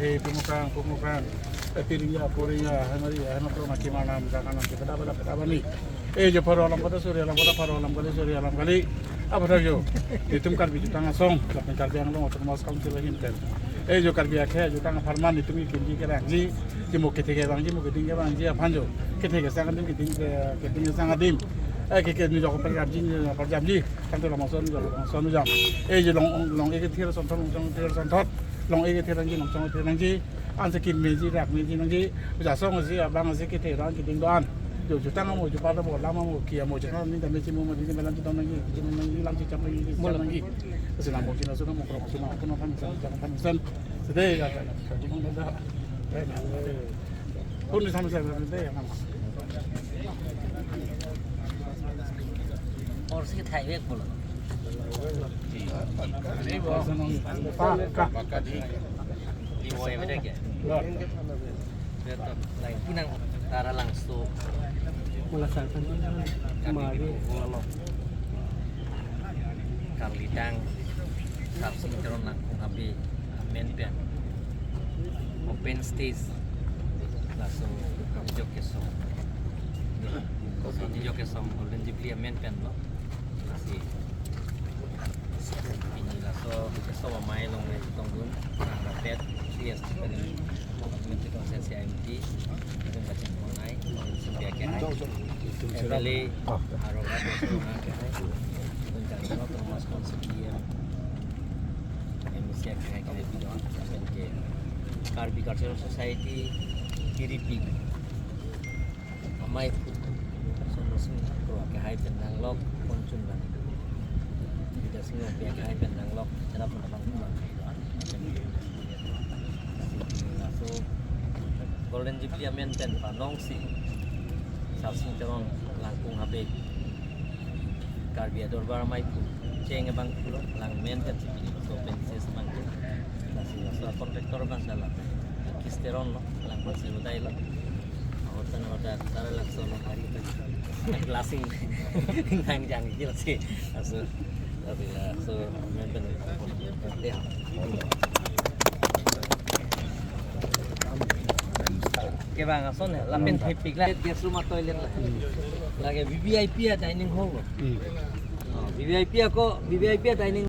hei pumukan piringnya hamari pro makimanam jangan kita dapat ni jo paro alam kota suri alam kota paro alam kali suri alam kali apa saja itu karbi jutang song lapan karbi yang long otomas council hinten jo karbi akhe jutang farman itu mi kinji kerangji jimo ketege bangji mo kedinge bangji apanjo ketege sangat dim kedinge sangat dim ke ni joko pergarji perjamji kanto lama son jam jo long eke thira sonton long eke thiranji long chong thiranji an sekin meji rak meji nangji ja song si abang si kete ran kiting doan jo jutang mo jo pada bo lama mo kia mo jana ni dame mo di melan jutang nangji nangji lang ci chap nangji sila mo kina suka mo ko sila ko no kan san sedai ga ka ji mo da pun sama saya sedai yang और से थाई वेक बोलो ini bo senang pak di way beda ya betul lain pinang tara langsung melaksanakan kemarin Karlidang Samsung Teron langkung habi menpen open stage langsung jok kesong jok kesong golden jubilee menpen lo masih ini langsung kesong main long tonggun rapet yes dari menteri konsensi AMT dan baca mengenai sebagai kembali harogat untuk termas konsekian emisi kayak video sebagai Karbi Cultural Society KIRIPI amai solusi keluarga hai tentang log konsun dan tidak semua pihak hai tentang log cara pendapat Golden Jubilee Amendment panong si Samsung Teron langkung habe Karbi ador baramai pu ceng bang pulo lang maintain si so penses bang nasi kontraktor bang salah kisteron lang masih utai lo hotan hotan cara langsung hari itu lasing nang jang jelas sih asu tapi asu maintain dia ke bang ason lapin tipik lah dia rumah toilet lah lagi VVIP dining hall VVIP dining